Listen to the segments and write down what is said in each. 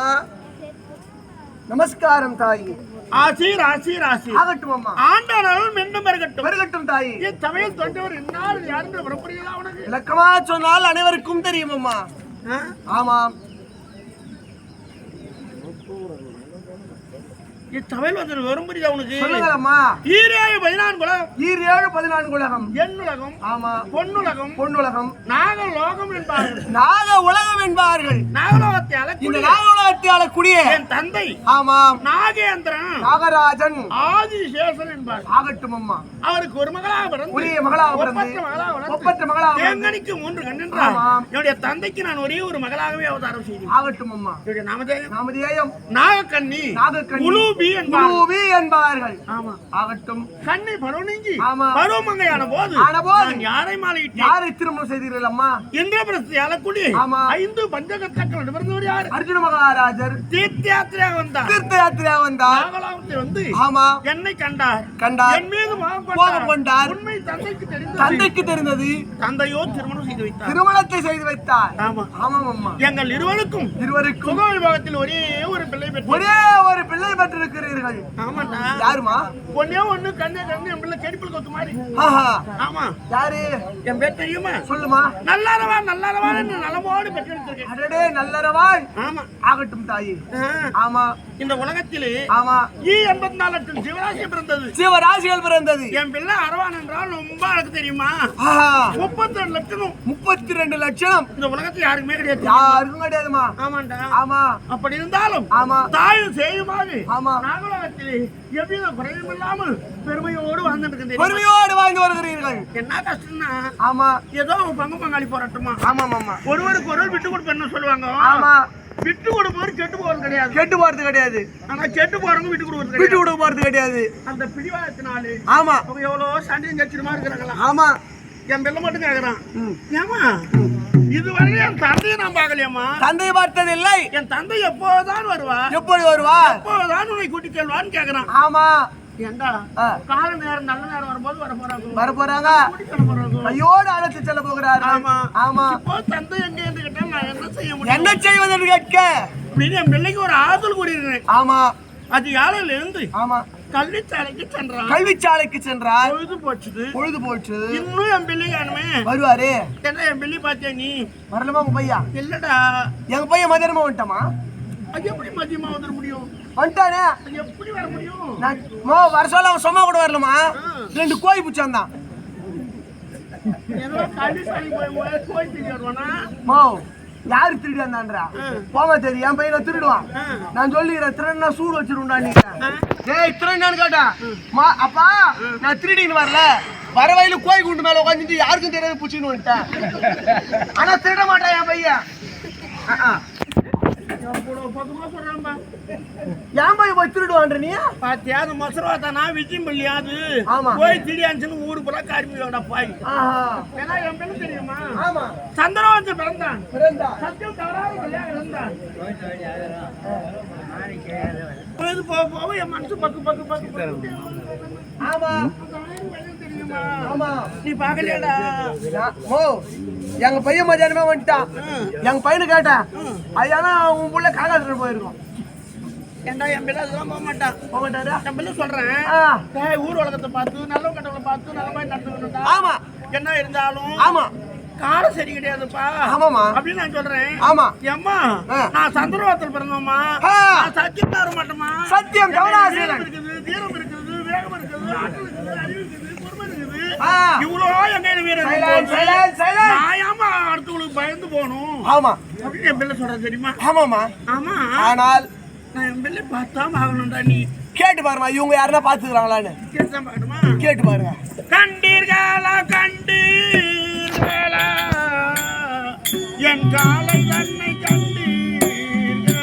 அம்மா நமஸ்காரம் தாயி. ஆசீர் ஆசீர் ஆசீர் ஆகட்டும் அம்மா. ஆண்டானாலும் மீண்டும் பெருகட்டும் பெருகட்டும் தாயி. தமிழ் தொண்டவர் என்னால் யாருன்னு வரப்படுகிறதா உனக்கு? விளக்கமா சொன்னால் அனைவருக்கும் தெரியும் அம்மா. ஆமாம். தமிழ் வந்து வரும் புரியுதா உனக்கு? சொல்லுங்கம்மா. ஈரேழு 14 உலகம். ஈரேழு 14 உலகம். எண்ணுலகம். ஆமா. பொன்னுலகம். பொன்னுலகம். நாகலோகம் என்பார்கள். நாக உலகம் என்பார்கள். நாகலோகத்தை அளக்கூடிய இந்த நாகலோகத்தை அளக்கூடிய என் தந்தை. ஆமாம். நாகேந்திரன். நாகராஜன். ஆதிசேஷன் என்பார். ஆகட்டும் அம்மா. அவருக்கு ஒரு மகளாக பிறந்து ஒரே மகளாக பிறந்து ஒப்பற்ற மகளாக தேங்கனிக்கு 3 கண் என்றார். என்னுடைய தந்தைக்கு நான் ஒரே ஒரு மகளாகவே அவதாரம் செய்தேன். ஆகட்டும் அம்மா. என்னுடைய நாமதேயம் நாகக்கண்ணி. நாகக்கண்ணி. உலூபி என்பார்கள். ஆமா. ஆகட்டும். கண்ணி பருவநீங்கி ஆமா. பருவமங்கையான போது நான் யாரை மாலையிட்டேன்? யாரை திருமணம் செய்தீர்கள் அம்மா? இந்திரபிரஸ்தி ஆளக்கூடிய ஆமா 5 பஞ்சகத்தக்கள் நடுவர்கள் யார்? அர்ஜுன மகாராஜர் தீர்த்த யாத்திரையாக வந்தார். தீர்த்த யாத்திரையாக வந்தார். நாகலாவத்தில் வந்து ஆமா என்னை கண்டார். என் மீது கோபம் கொண்டார். உண்மை தந்தைக்கு தெரிந்தது. தந்தையோ திருமணம் செய்து வைத்தார். திருமணத்தை செய்து வைத்தார். ஆமா ஆமாம் அம்மா. எங்கள் இருவருக்கும் சுக விபாகத்தில் ஒரே ஒரு பிள்ளை பெற்றிருக்கிறீர்கள். ஆமாண்டா. யாருமா? ஒண்ணே ஒண்ணு கண்ணே கண்ணு என் பிள்ளை கெடிப்பில் கொத்து மாதிரி. ஆமா. யாரு? என் பேர் தெரியுமா? சொல்லுமா. நல்லறவான் நல்லறவான் என்று நலமோடு பெற்றிருக்கிறேன். அடடே நல்லறவான். ஆமா. ஆகட்டும் தாயி. ஆமா. இந்த உலகத்திலே ஆமா 84 லட்சம் ஜீவராசிகள் பிறந்தது. ஜீவராசிகள் பிறந்தது. என் பிள்ளை அரவான் என்றால் ரொம்ப அழகு தெரியுமா? 32 லட்சம். 32 லட்சம். இந்த உலகத்தில் யாருக்குமே கிடையாது. யாருக்கும் கிடையாதுமா. ஆமாண்டா. ஆமா. அப்படி இருந்தாலும் ஆமா தாயும் செய்யுமாறு ஆமா நாகலோகத்திலே எவ்வித குறையும் இல்லாமல் பெருமையோடு வாழ்ந்துட்டு பெருமையோடு வாழ்ந்து வருகிறீர்கள். என்ன கஷ்டம்னா ஆமா ஏதோ பங்கு பங்காளி போராட்டமா. ஆமா ஆமா. ஒருவருக்கு ஒருவர் விட்டு கொடுப்பேன்னு சொல்லுவாங்க. ஆமா. விட்டு கொடுப்பவர் கெட்டு போறது கிடையாது. கெட்டு போறது கிடையாது. ஆனா கெட்டு போறவங்க விட்டு கொடுக்க போறது கிடையாது. அந்த பிடிவாதத்தினாலே ஆமா அவங்க எவ்வளவு சண்டையும் கட்சியுமா இருக்கிறாங்களா. ஆமா. என் பிள்ளை மட்டும் கேக்குறான். ஏமா இதுவரை என் தந்தையை நான் பார்க்கலையம்மா. தந்தையை பார்த்ததில்லை. என் தந்தை எப்போதான் வருவா? எப்போது வருவா? எப்போதான் உன்னை கூட்டி செல்வான்னு கேக்குறான். ஆமா. ஏண்டா கால நேரம் நல்ல நேரம் வரும்போது வர போறாங்க. ஐயோடு அழைத்து செல்ல போகிறாரு. ஆமா ஆமா. இப்போ தந்தை எங்க என்று கேட்டா நான் என்ன செய்ய முடியும்? என்ன செய்வதற்கு கேட்க அப்படின்னு என் பிள்ளைக்கு ஒரு ஆறுதல் கூறியிருக்கிறேன். ஆமா. அது யாரில இருந்து ஆமா கல்விச்சாலைக்கு சென்றார். பொழுது போச்சு. இன்னும் என் பிள்ளை காணுமே. வருவாரு. என்ன என் பிள்ளை பாத்தியா நீ? வரலமா உங்க பையா? இல்லடா எங்க பையன் மதியமா வந்துட்டாமா. அது எப்படி மதியமா வந்துட முடியும்? வந்துட்டானே. எப்படி வர முடியும்? நான் வர சொல்ல அவன் சும்மா கூட வரலமா. 2 கோழி பிடிச்சான் தான். யாரு திருடி வந்தான்றா? போங்க தெரியும் என் பையனை திருடுவான். நான் சொல்லிக்கிறேன் திருடனா சூடு வச்சிருந்தா நீங்க. டேய் திருடனான்னு கேட்டா அப்பா நான் திருடின்னு வரல. வர வயலு கோய் குண்டு மேல உட்காந்துட்டு யாருக்கும் தெரியாது புடிச்சுன்னு வந்துட்டேன். ஆனா திருட மாட்டான் என் பையன். ஏன் போய் போய் திருடுவான்ற நீ? பாத்தியா அந்த மசரவா தானா விஜயம் பள்ளியாது போய் திடீர்னு ஊரு பூரா காரிமியோட பாய். ஏன்னா என் பேரு தெரியுமா? ஆமா. சந்திரவன்சன் பிறந்தான். சத்தியம் தவறாக இருந்தான். போக போக என் மனசு பக்கு. ஆமா. நீ பாக்கலையாடா? ஓ எங்க பையன் மதியானமே வந்துட்டான். எங்க பையனு கேட்டேன் ஐயானா உன் புள்ள காக்காட்டு போயிருக்கோம். ஏண்டா என் பிள்ளை அதெல்லாம் போக மாட்டாரா? என் பிள்ளை சொல்றேன் ஊர் உலகத்தை பார்த்து நல்ல கட்டவங்களை பார்த்து நல்ல மாதிரி நடந்துக்கணும்டா. ஆமா. என்ன இருந்தாலும் ஆமா காலம் சரி கிடையாதுப்பா. ஆமாமா அப்படின்னு நான் சொல்றேன். ஆமா ஏம்மா நான் சந்திரவாதத்தில் பிறந்தோம்மா. சத்தியம் தர மாட்டோமா. சத்தியம் இருக்குது தீரம் இருக்குது வேகம் இருக்குது ஆற்றல் இருக்குது அறிவு இருக்குது பொறுமை இருக்குது. இவ்வளோ எங்க அடுத்தவங்களுக்கு பயந்து போகணும். ஆமா அப்படின்னு என் பிள்ளை சொல்றது தெரியுமா? ஆமாமா. ஆமா. ஆனால் நான் என் பிள்ளை பார்த்தாம ஆகணும்டா. நீ கேட்டு பாருமா இவங்க யாருன்னா பாத்துக்கிறாங்களான்னு. கேட்டுதான் பாக்கணுமா? கேட்டு பாருங்க. கண்டீர்களா என் காலை கண்ணை கண்டீர்களா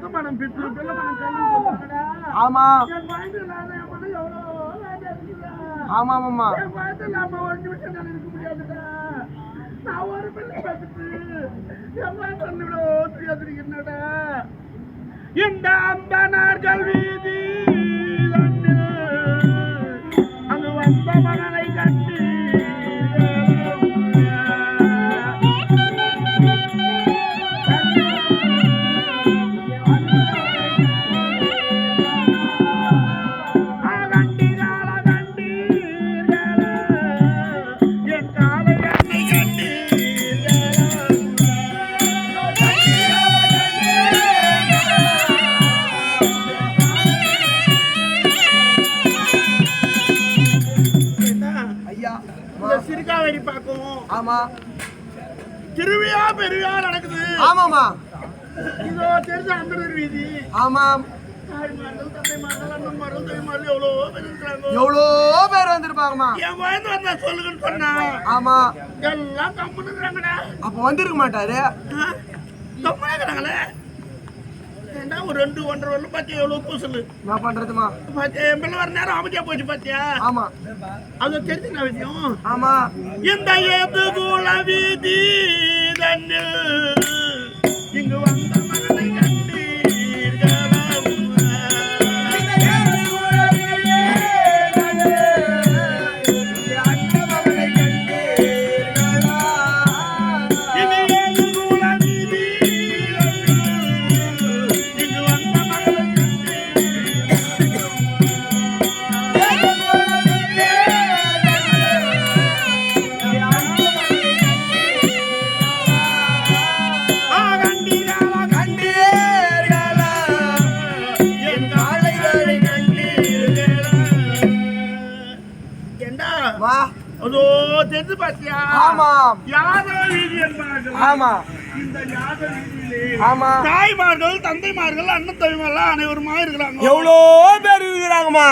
பித்து மனம் பித்து பிள்ளை மனம் கல்வி. ஆமா என் குழந்தை இல்லாத என் மனம் எவ்வளோ ஆமா மாமா. என் குழந்தை இல்லாம ஒரு நிமிஷம் நான் இருக்க முடியாதுடா. நான் ஒரு பிள்ளை பார்த்துட்டு என் குழந்தை இவ்வளோ என்னடா இந்த அம்பனார்கள் வீதி அங்கு வந்த மகனை கண்டு சிறுகாவடி பார்க்கும். ஆமா திருவிழா பெருவிழா நடக்குது. ஆமாமா. இதோ தெரிஞ்ச அம்பேத்கர் வீதி. ஆமாம். தாய்மார்கள் தந்தைமார்கள் அண்ணன்மார்கள் தம்பிமார்கள் எவ்வளோ பேர் இருக்கிறாங்க. எவ்வளோ பேர் வந்திருப்பாங்கம்மா. என் குழந்தை வந்தா சொல்லுங்கன்னு சொன்னா. ஆமா எல்லாம் கம்முன்னு இருக்கிறாங்கடா. அப்ப வந்திருக்க மாட்டாரு. கம்முன்னு இருக்கிறாங்களே. ஏண்டா ஒரு 2-1.5 வருஷம் பாத்தியா எவ்வளவு பூசல். நான் பண்றதுமா பாத்தியா என் பிள்ளை வர நேரம் அமைதியா போச்சு பாத்தியா. ஆமா அது தெரிஞ்சுங்க விஷயம். ஆமா இந்த ஏது கூல வீதி தன்னில் இங்கு வந்த மகனை கண்டீர்களா. அதோ தெரிஞ்சு பாத்தியா. ஆமா யாதவ வீதி என்பார்கள். ஆமா இந்த யாதவ வீதியிலே ஆமா தாய்மார்கள் தந்தைமார்கள் அண்ணன் தம்பிமார்கள் அனைவருமா இருக்கிறாங்க. எவ்வளோ பேர் இருக்கிறாங்கம்மா.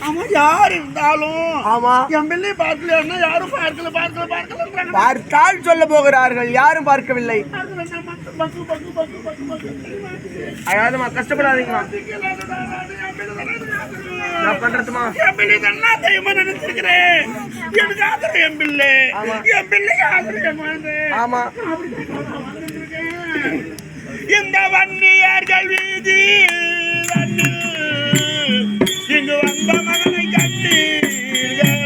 ஆமா யார் இருந்தாலும் ஆமா என் பிள்ளை பார்க்கல யாரும் பார்க்கல பார்த்தால் சொல்ல போகிறார்கள். யாரும் பார்க்கவில்லை. அதாவதுமா கஷ்டப்படாதீங்கம்மா. நான் பண்றதுமா என் பிள்ளை நல்லா தெய்வமா நினைச்சிருக்கிறேன். எனக்கு ஆதரவு என் பிள்ளை. என் பிள்ளைக்கு ஆதரவு என் குழந்தை. ஆமா இந்த வன்னியர்கள் வீதி இங்கு வந்த மகனை கண்டீர்களா.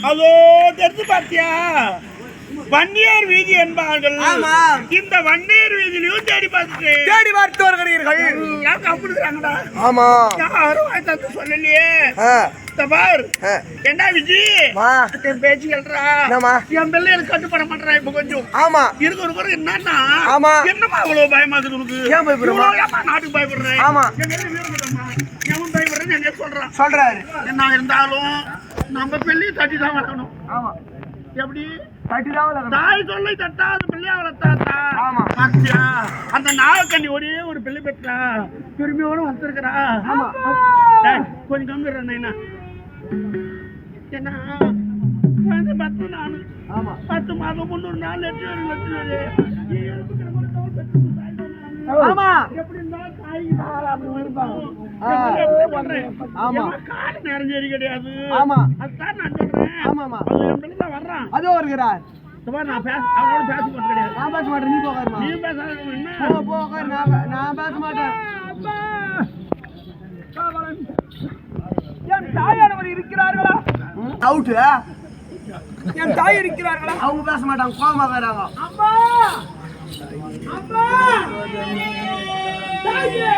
அதோ தெரிஞ்சு பாத்தியா வன்னியர் வீதி என்பார்கள். இந்த வன்னியர் வீதியிலையும் தேடி பார்த்து வருகிறீர்கள். அப்படிங்கிறாங்கடா. ஆமா யாரும் சொல்லலையே. பார் என்ன விஜி என் பேச்சு கேள்றா. என் பிள்ளை எனக்கு கட்டுப்பட மாட்டா இப்ப கொஞ்சம். ஆமா இருக்கிற பிறகு என்னன்னா என்னமா இவ்வளவு பயமா இருக்குது உனக்கு. ஏன் பயப்படுறேன். நாட்டுக்கு பயப்படுறேன். ஆமா எவன் பயப்படுறேன்னு எங்க சொல்றாரு. என்ன இருந்தாலும் நம்ம பிள்ளையை தட்டி தான் வளர்க்கணும். ஆமா எப்படி தட்டிதான் தாய் சொல்லை தட்டாத பிள்ளையா வளர்த்தாத்தா. பாத்தியா அந்த நாகக்கண்ணி ஒரே ஒரு பிள்ளை பெற்றா பெருமையோட வந்திருக்கிறா. கொஞ்சம் கம்மிடுறேன் என்ன 10 நாள் 10 மாதம் 300 நாள் எப்படி இருந்தாலும் தாய்க்கு காடு நிறைஞ்சேரி கிடையாது. அதுதான் நான் சொல்றேன். வர்றான் அதோ வருகிறார். நான் அவனோட பேச மாட்டேன் கிடையாது. நான் பேச மாட்டேன். நீ போகாருமா. நீ பேச நான் பேச மாட்டேன். என் தாயானவர் இருக்கிறார்களா? டவுட். என் தாய் இருக்கிறார்களா? அவங்க பேச மாட்டாங்க. கோபமா வராங்க. அம்மா அம்மா தாயே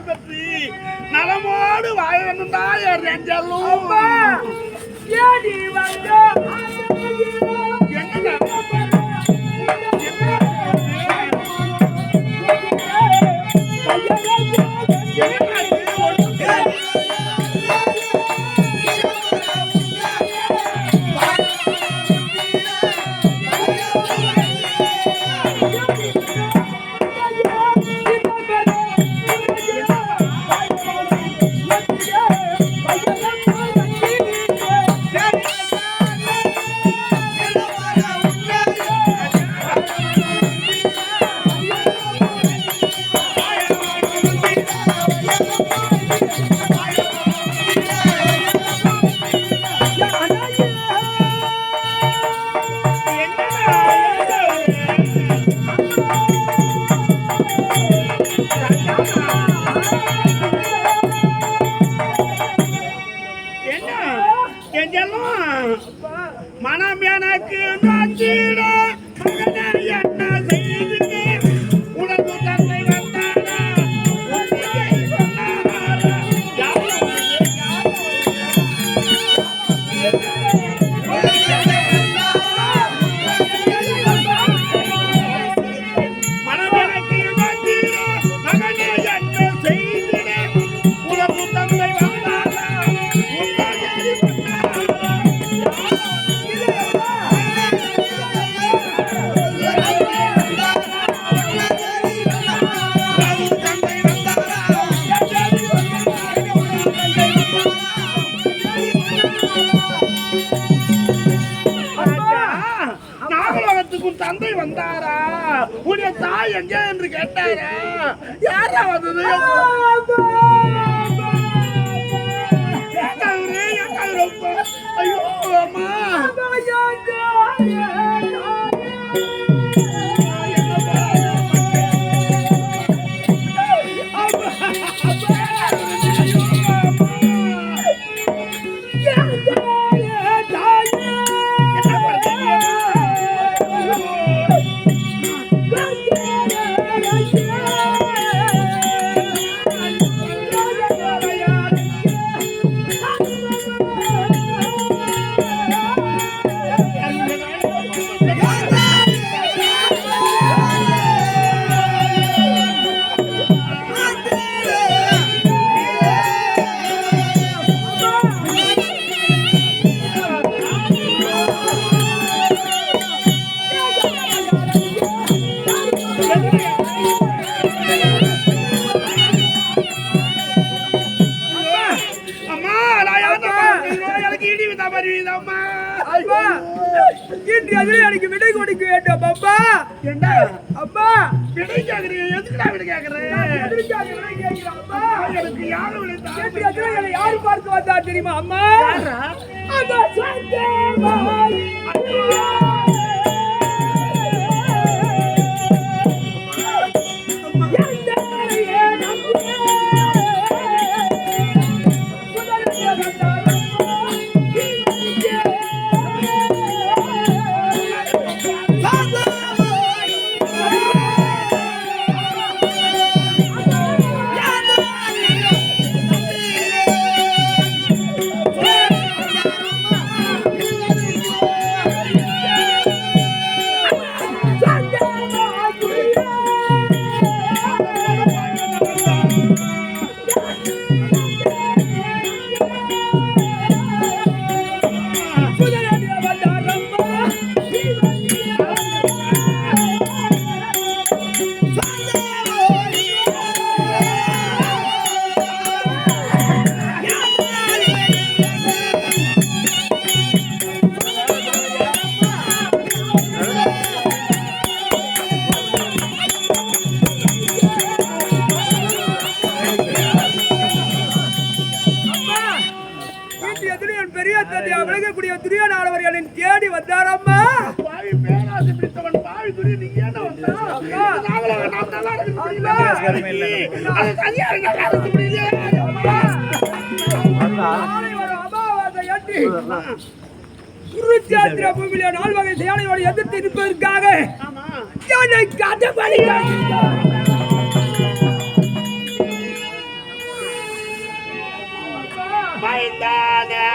புகழ் பெற்று நலமோடு வாழணும் தான் என் மனம் எனக்கு நாச்சிட மகனே என்ன செய்து உனக்கு தந்தை வந்தாரா மனம் எனக்கு நாச்சிட மகனே என்ன செய்து உனக்கு தந்தை வந்தாரா தந்தை வந்தாரா உடைய தாய் எங்க என்று கேட்டாரா யாரா வந்தது ஐயோ அம்மா எனக்கு விடை கொடுக்க வேண்டும் அப்பா என்ன அப்பா விடை கேக்குறீங்க எதுக்குடா விடை கேக்குறேன் எனக்கு யாரு பார்த்து வந்தா தெரியுமா அம்மா விளங்கக்கூடிய துரியோனானவர் என்னை தேடி வந்தாரம்மா. பாவி பேராசை பிடித்தவன் பாவி துரிய நீ ஏன் வந்தா? குருச்சேத்திர பூமியில 4 வகை சேனையோடு எதிர்த்து நிற்பதற்காக என்னை கதை மைந்தானே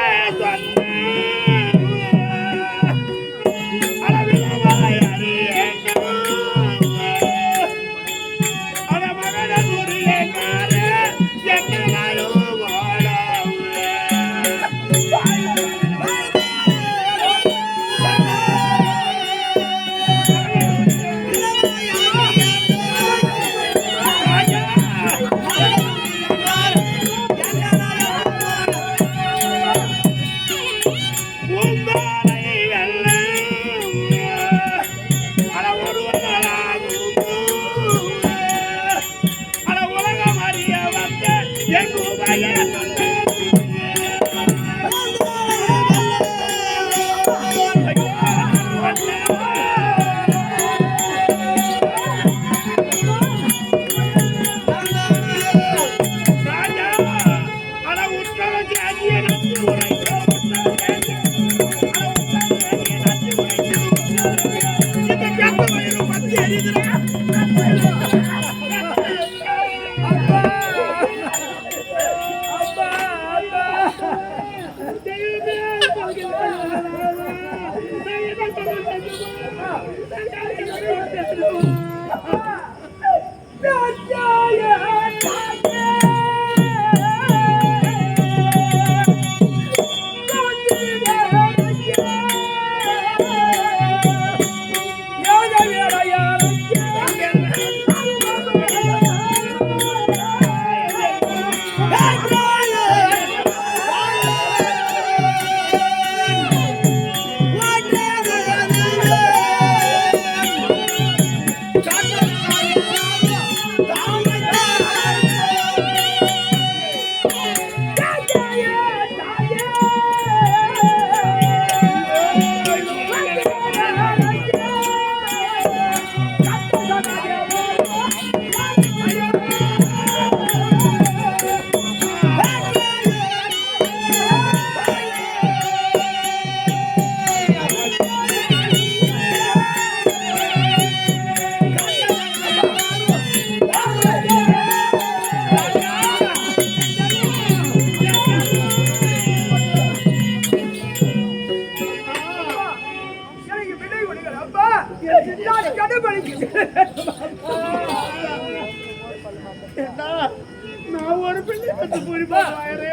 நான் ஒரு பிள்ளை பத்து பொறி போடுவாரே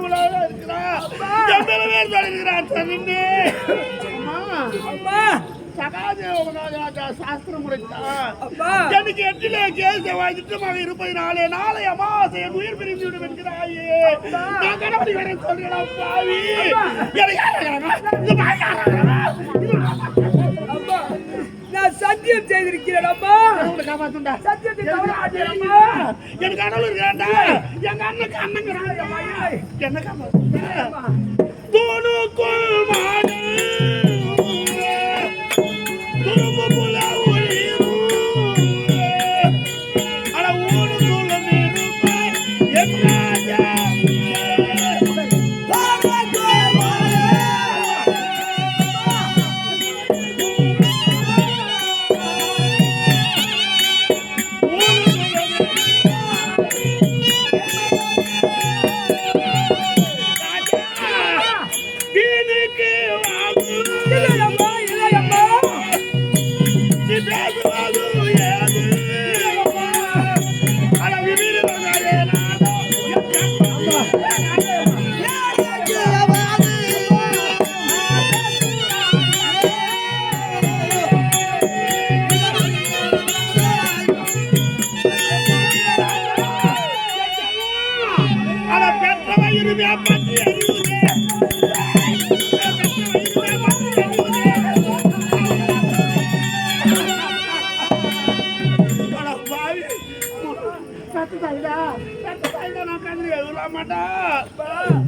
உலக இருக்கிறான் சகாதேவராஜா சாஸ்திரம் முறைத்தான் எனக்கு 8 கேஸ் வாங்கிட்டு மகன் இருப்பது நாளை அமாவாசை உயிர் பிரிந்து விடும் என்கிறாயே நான் கடவுளை வர சொல்றேன் பாவி நான் சத்தியம் செய்திருக்கிறேன் அம்மா காப்பாத்துண்டா சத்தியத்தை எனக்கு கடவுள் இருக்காண்டா எங்க அண்ணனுக்கு அண்ணங்கிறான் என்ன காப்பாத்துண்டா தோணுக்குள் மாடு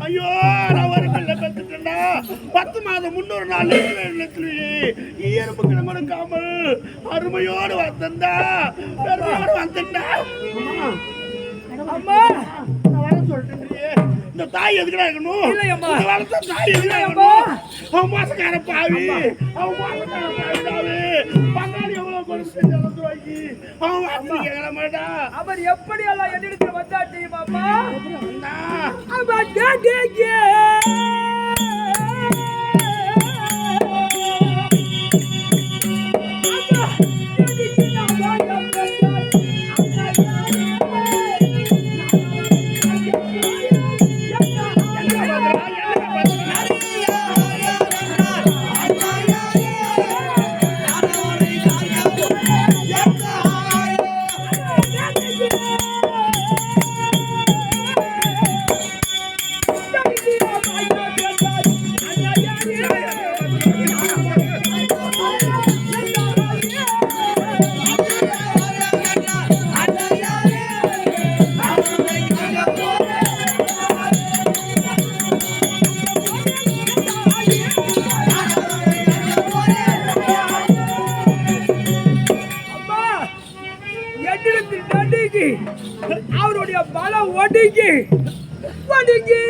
ஐயோ நான் ஒரு பிள்ளை பெற்றுட்டேன்டா 10 மாதம் 300 நாள் இயற்பு கிளம்படுக்காமல் அருமையோடு வந்தா பெருமையோடு வந்தா அம்மா நான் வர சொல்றேன் இந்த தாய் எதுக்குடா இருக்கணும் வளர்த்த தாய் எதுக்குடா இருக்கணும் அவன் மோசக்கார பாவி பங்காளி எவ்வளவு கொடுத்து வாங்கி அவன் வாசி கேட்க மாட்டான் அவர் எப்படி எல்லாம் என்னிடத்தில் வந்தா தெரியுமா அம்மா அவருடைய பல ஒடுங்கி ஒடுங்கி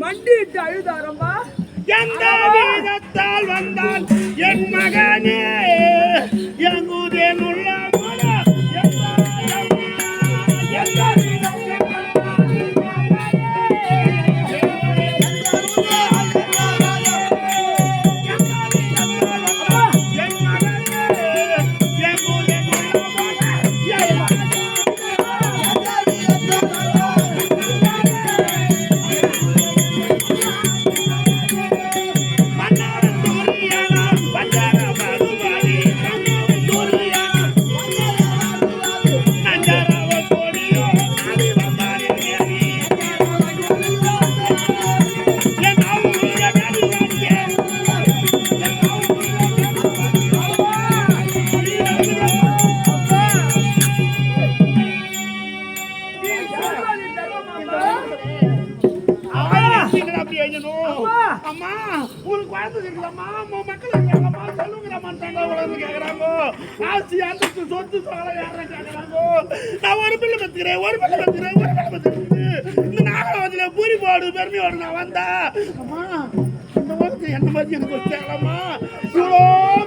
மண்டிட்டு அழுதாரம்மா. எந்த வீரத்தால் வந்தான் என் மகனே எங்குதேன் உள்ள அம்மா உங்களுக்கு குழந்தை இருக்குல்லம்மா மக்கள் இருக்காங்கம்மா சொல்லுங்கிறம்மா கேட்கறாங்க ஆட்சி அந்த சொத்து சோழ யாரும் கேட்கறாங்க நான் ஒரு பிள்ளை பத்துக்கிறேன் ஒரு பிள்ளை பத்துக்கிறேன் இந்த நாகவதியில பூரி போடு பெருமையோடு நான் வந்தா அம்மா இந்த உலகத்தை என்ன மாதிரி எனக்கு கேட்கலாமா இவ்வளோ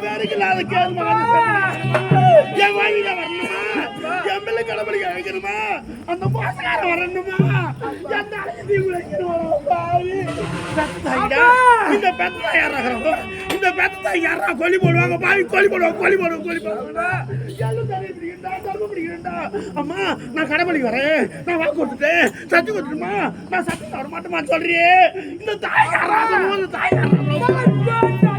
பேருக்கு இல்லாத கேள்வி என் வாங்கில வரணுமா என் பிள்ளை கடவுளுக்கு அழைக்கணுமா அந்த மோசக்காரன் வரணுமா எந்த இந்த பெத்தா யாரா இந்த பெத்தா யாரா கொல்லி போடுவாங்க பாவி கொல்லி போடுவாங்க அம்மா நான் கடவுளுக்கு வரேன் நான் வாக்கு கொடுத்துட்டேன் சத்தி கொடுத்துட்டுமா நான் சத்தி வர மாட்டேமா சொல்றியே இந்த தாய் யாரா தாய் யாரா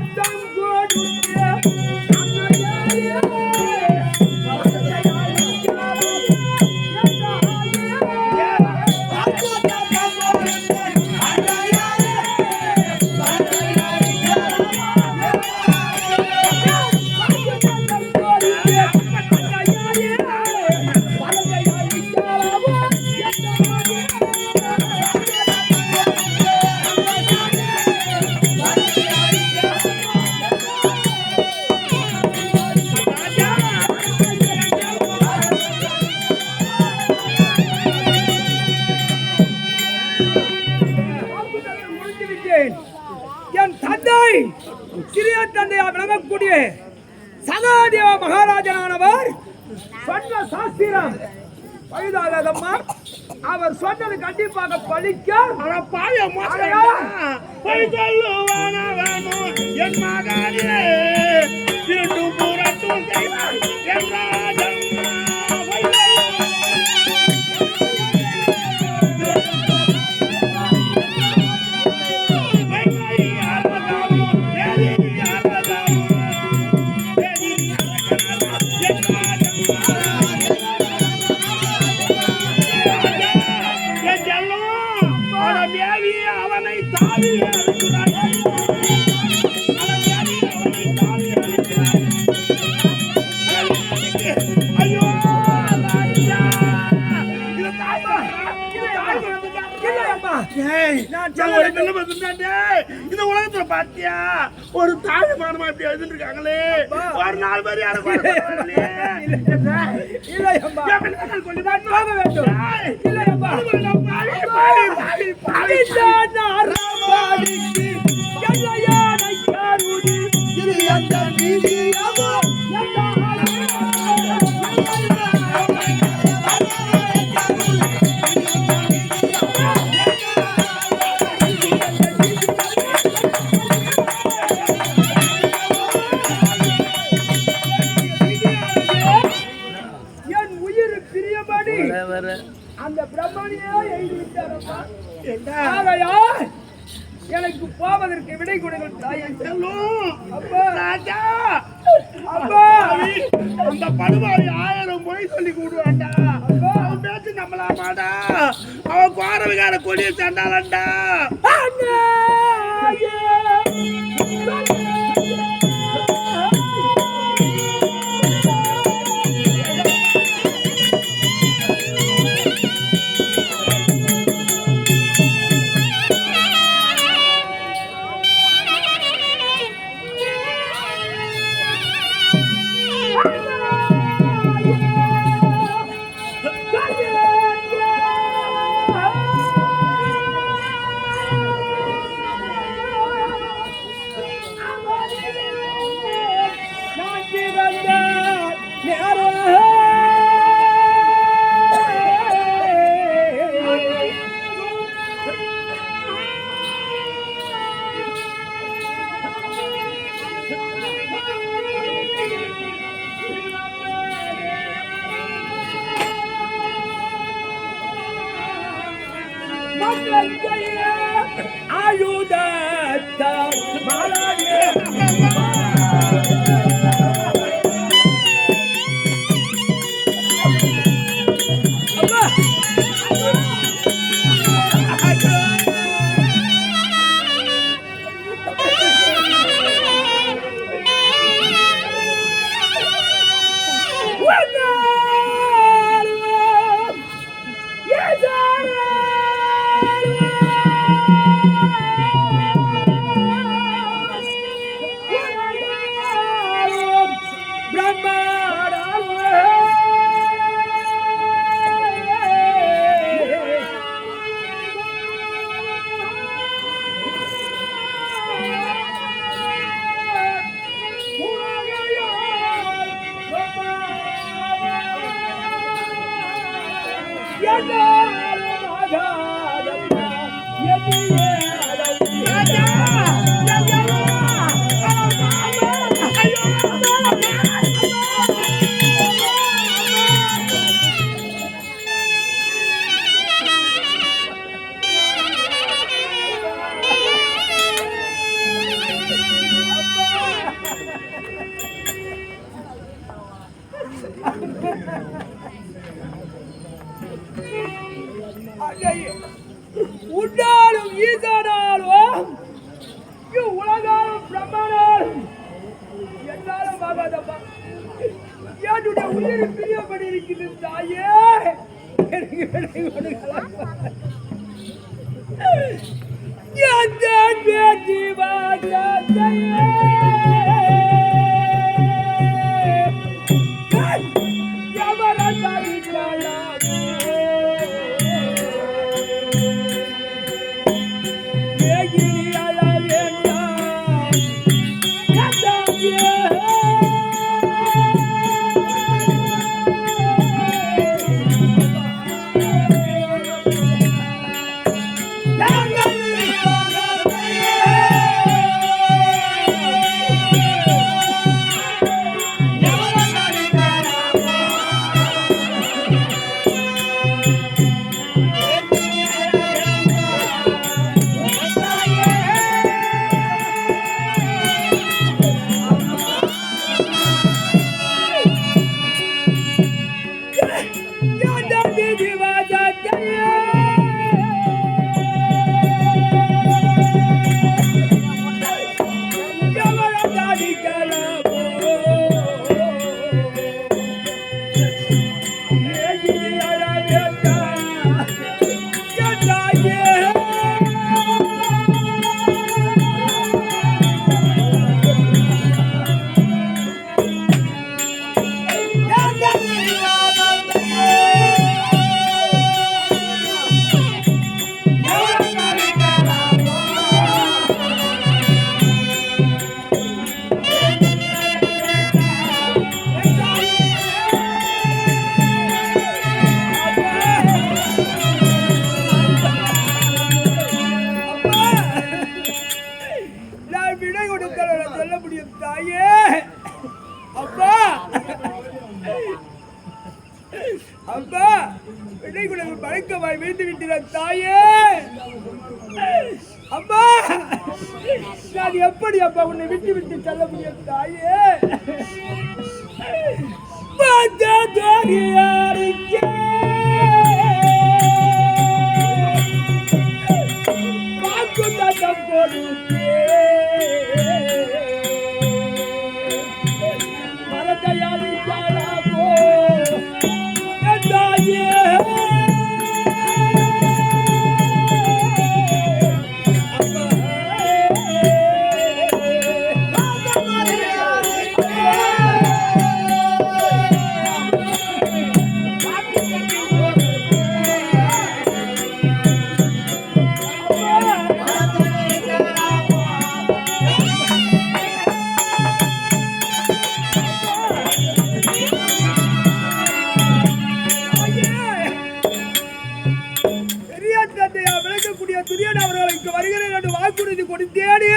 என் தந்தை சிறிய தந்தையா விளங்கக்கூடிய சகாதேவ மகாராஜனானவர் சொன்ன சாஸ்திரம் பழுதாகாதம்மா அவர் சொன்னது கண்டிப்பாக பழிக்க என் மகானே இந்த உலகத்துல பாத்தியா ஒரு தாய் மானமா இப்படி எழுதிருக்காங்களே ஒரு நாள் மாதிரி யாரும் அந்த பிரம்மனையே எழுதிவிட்டாரப்பா. எனக்கு போவதற்கு விடை கொடுங்கள் தாயை. அப்பா ராஜா அப்பா அந்த படுவாரி 1000 மொழி சொல்லி கூடுவாண்டா. அவன் பேச்சு நம்மளாமாடா. அவன் கோரவிகார கொடிய சண்டாலண்டா. உண்டாலும் ஈசானாலும் உலகாலும் பிரம்மனாலும் என்னாலும் ஆகாதப்பா. என்னுடைய உயிர் பிரியப்படி இருக்கிறது தாயே. பழக்கமாய் விழுந்து விட்டின தாயே. அம்மா நான் எப்படி அப்பா உன்னை விட்டு விட்டு செல்ல முடியும் தாயே. வாக்குறுதி கொடுத்தேனே,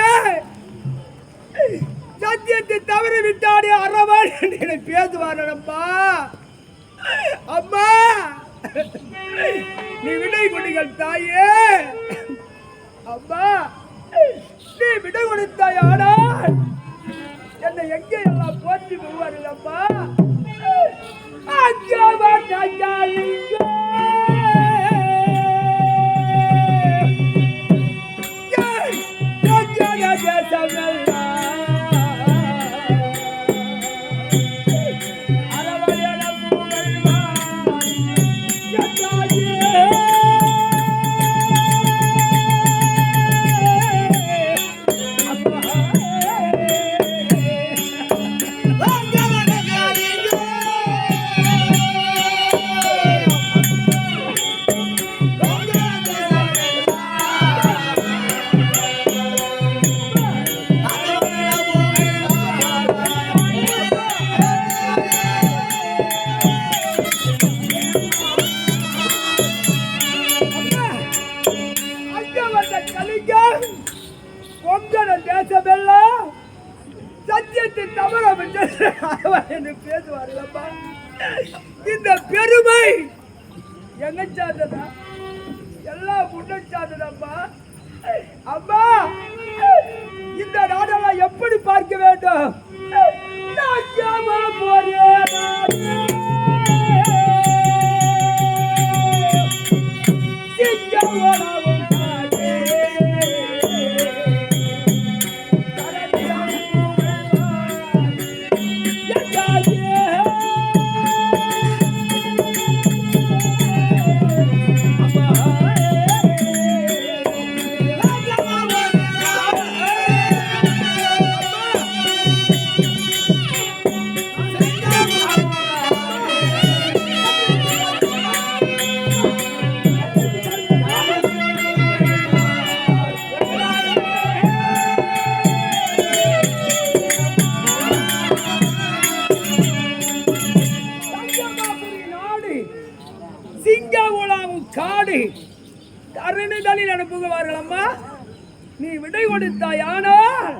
சத்தியத்தை தவறி விட்டானே அறவாள் என்று பேசுவாரப்பா. அம்மா நீ விடை கொடுங்கள் தாயே. அம்மா நீ விடை கொடுத்தாய், ஆனால் என்னை எங்கே எல்லாம் போற்றி விடுவார்கள் அப்பா. சத்தியத்தை தவற என்று பேசுவார்களப்பா. இந்த பெருமை என்ன சார்ந்ததா? எல்லாம் முன்ன சார்ந்ததப்பா. அம்மா இந்த நாடெல்லாம் எப்படி பார்க்க வேண்டும்? தரணிதலில் அனுப்புவார்கள். அம்மா நீ விடை கொடுத்தாய், ஆனால்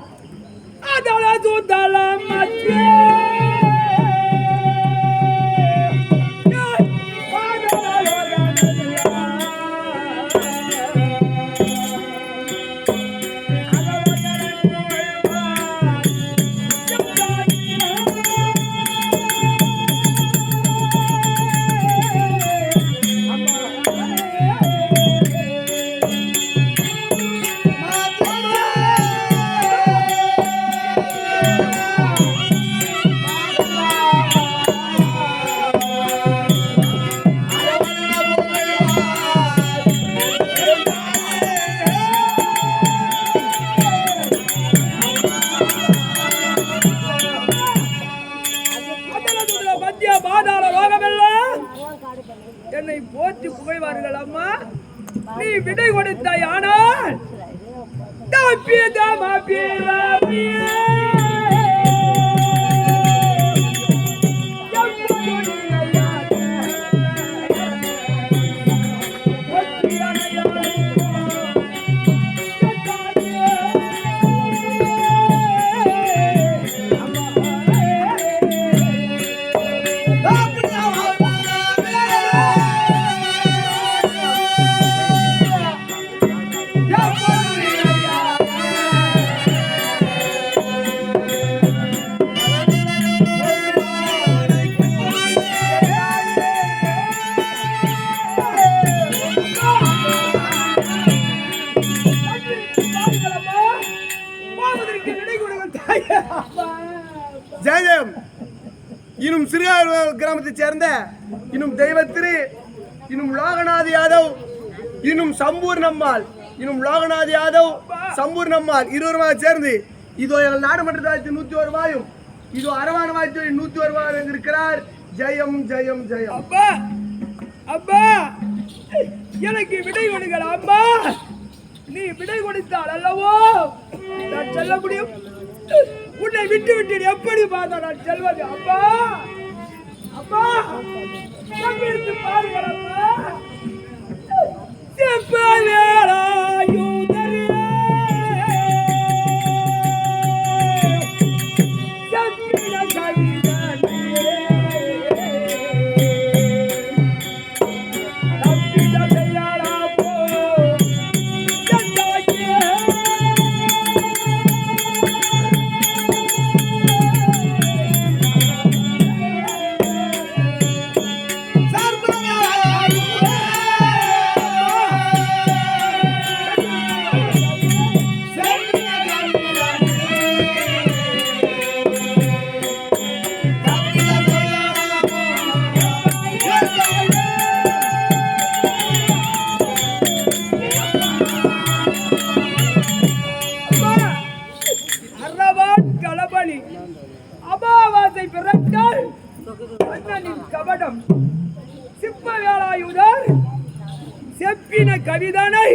என்னை போற்றி புகைவார்கள். அம்மா நீ விடை கொடுத்தாய், ஆனால் இன்னும் சிறுகார் கிராமத்தைச் சேர்ந்த இன்னும் தெய்வத்திரு இன்னும் லோகநாத் யாதவ் இன்னும் சம்பூர் நம்மால் இன்னும் லோகநாத் யாதவ் சம்பூர் நம்மால் இருவருமாக சேர்ந்து இதோ எங்கள் நாடுமன்ற 101 ரூபாயும் இதோ அரவான 101 ரூபாயும் இருக்கிறார். ஜெயம் ஜெயம் ஜெயம். அப்பா அப்பா எனக்கு விடை கொடுங்கள் அம்மா. நீ விடை கொடுத்தால் அல்லவோ நான் செல்ல முடியும். உன்னை விட்டு விட்டு எப்படி பார்த்தா நான் செல்வது? அப்பா அப்பா கண்ணிருந்து பாருங்கள் அப்பா. அமாவாசை பிறந்தால் அண்ணனின் கபடம் சிப்ப வேலாயுதர் செப்பின கவிதனை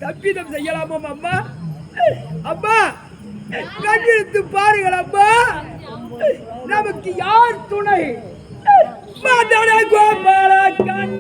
தப்பிதம் செய்யலாமா அம்மா? அம்மா கண்ணெடுத்து பாருங்கள் அம்மா. நமக்கு யார் துணை? மதன கோபால கண்ண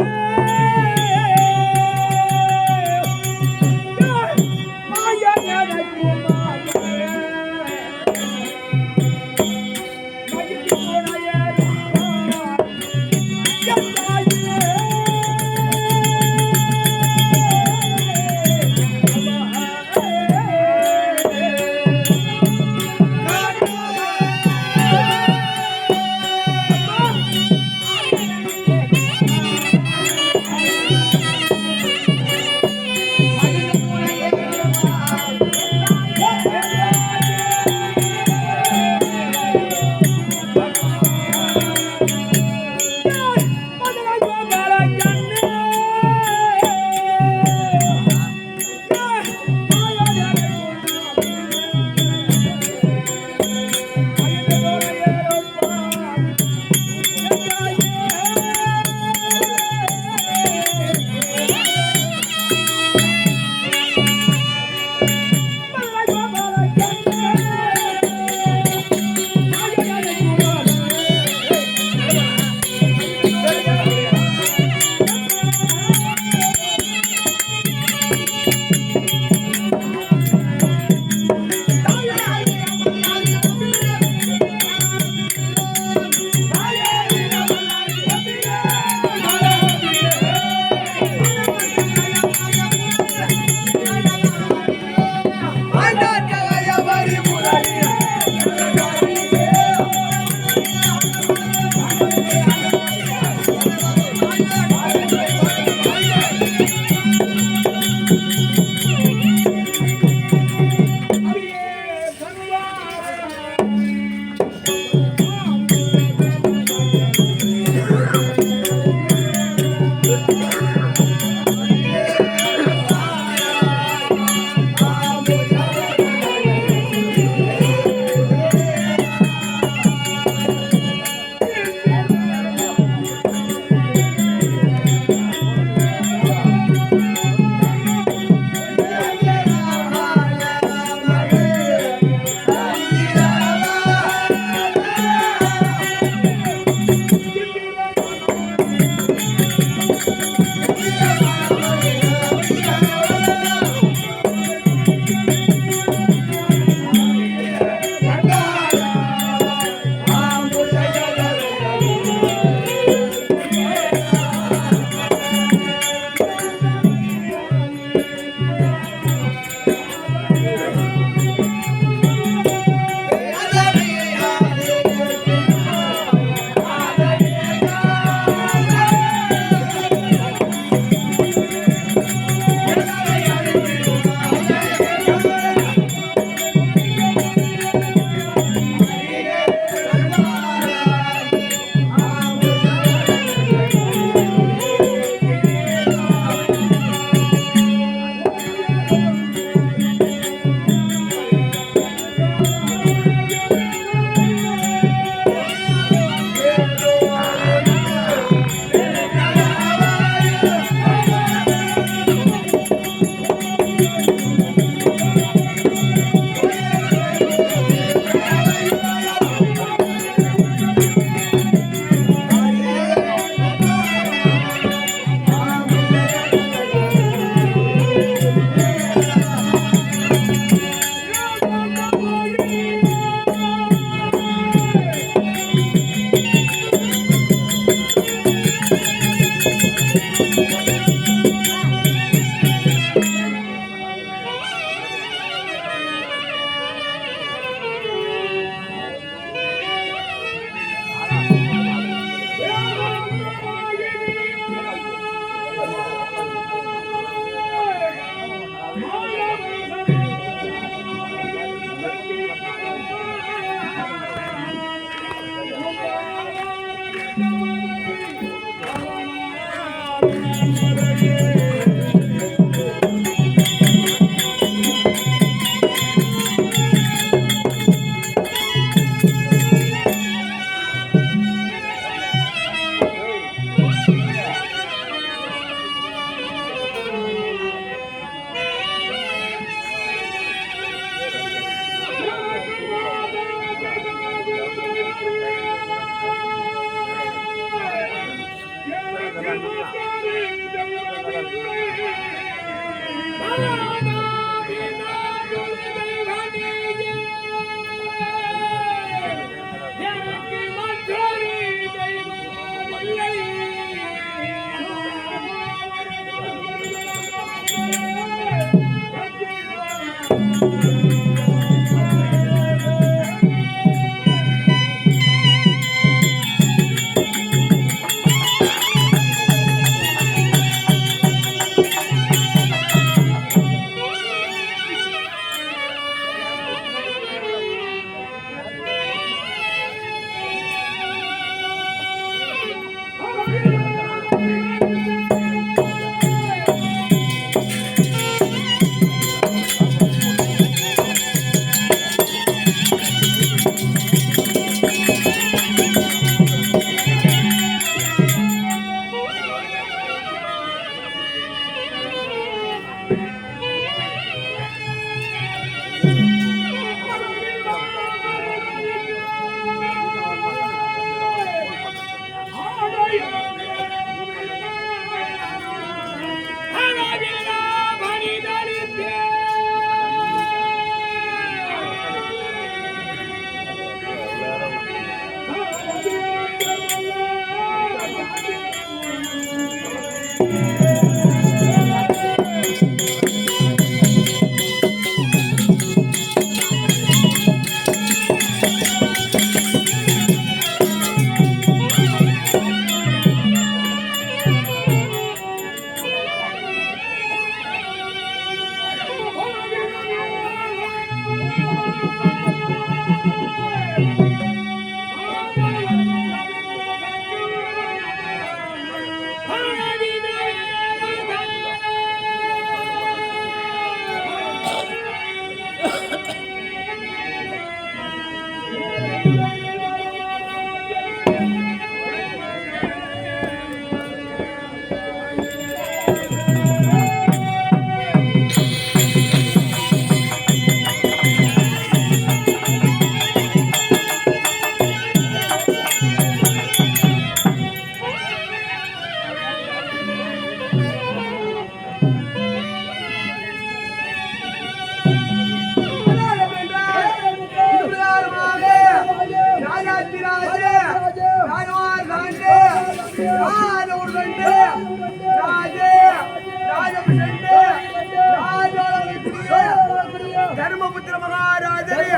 தர்மபுத்திர மகாராஜரே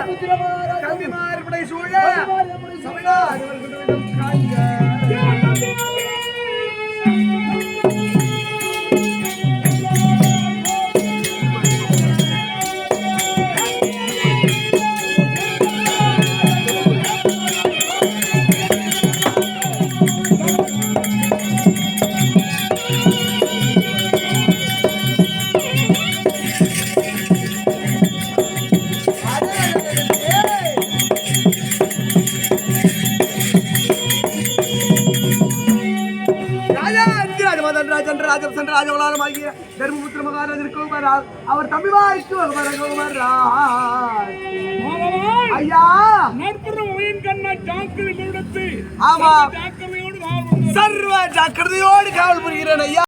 கன்னிமார் படை சூழ சபையார் ராஜவளாரமாகிய தர்மபுத்திர மகாராஜருக்கு அவர் தம்பிவாருக்கு ஐயா ஆமா சர்வ ஜாக்கிரதையோடு காவல் புரிகிறேன் ஐயா.